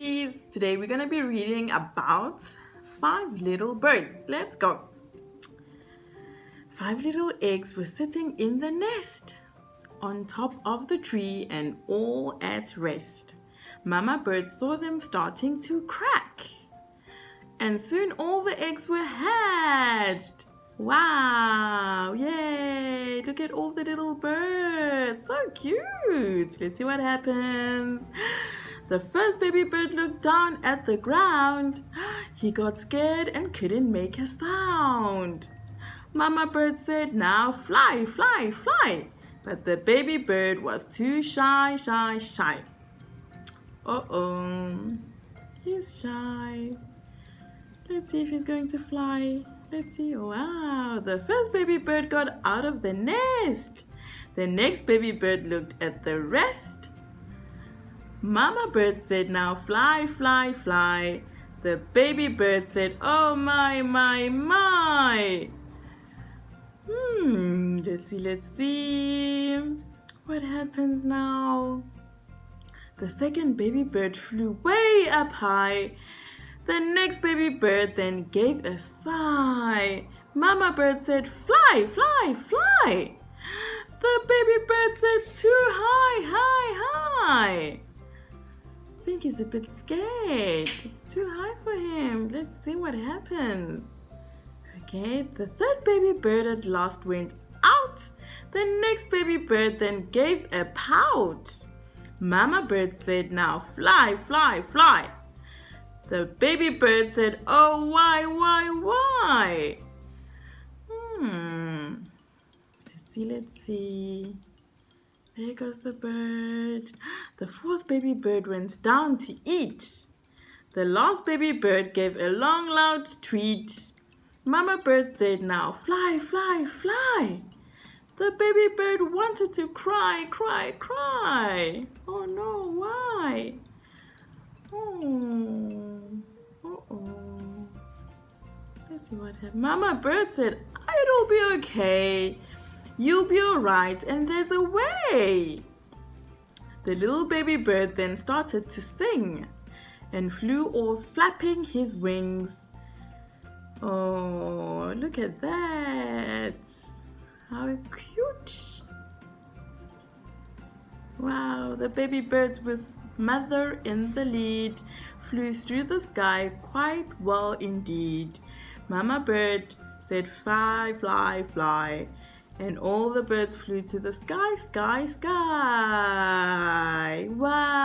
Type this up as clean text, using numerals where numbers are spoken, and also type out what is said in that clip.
Today we're going to be reading about 5 little birds. Let's go. 5 little eggs were sitting in the nest on top of the tree and all at rest. Mama bird saw them starting to crack, and soon all the eggs were hatched. Wow! Yay! Look at all the little birds. So cute. Let's see what happens. The first baby bird looked down at the ground. He got scared and couldn't make a sound. Mama bird said, "Now fly, fly, fly." But the baby bird was too shy. Uh-oh. He's shy. Let's see if he's going to fly. Let's see. Wow, the first baby bird got out of the nest. The next baby bird looked at the rest. Mama bird said, "Now fly, fly, fly." The baby bird said, "Oh my, my, my." Let's see. What happens now? The second baby bird flew way up high. The next baby bird then gave a sigh. Mama bird said, "Fly, fly, fly." The baby bird said, "Too high, high." I think he's a bit scared. It's too high for him. Let's see what happens. Okay, the third baby bird at last went out. The next baby bird then gave a pout. Mama bird said, "Now fly, fly, fly." The baby bird said, "Oh, why?" Let's see. There goes the bird. The fourth baby bird went down to eat. The last baby bird gave a long, loud tweet. Mama bird said, "Now fly, fly, fly." The baby bird wanted to cry. Oh no, why? Let's see what happened. Mama bird said, "It'll be okay. You'll be alright, and there's a way." The little baby bird then started to sing and flew off flapping his wings. Oh, look at that. How cute. Wow, the baby birds with mother in the lead flew through the sky quite well indeed. Mama bird said, "Fly, fly, fly." And all the birds flew to the sky. Wow.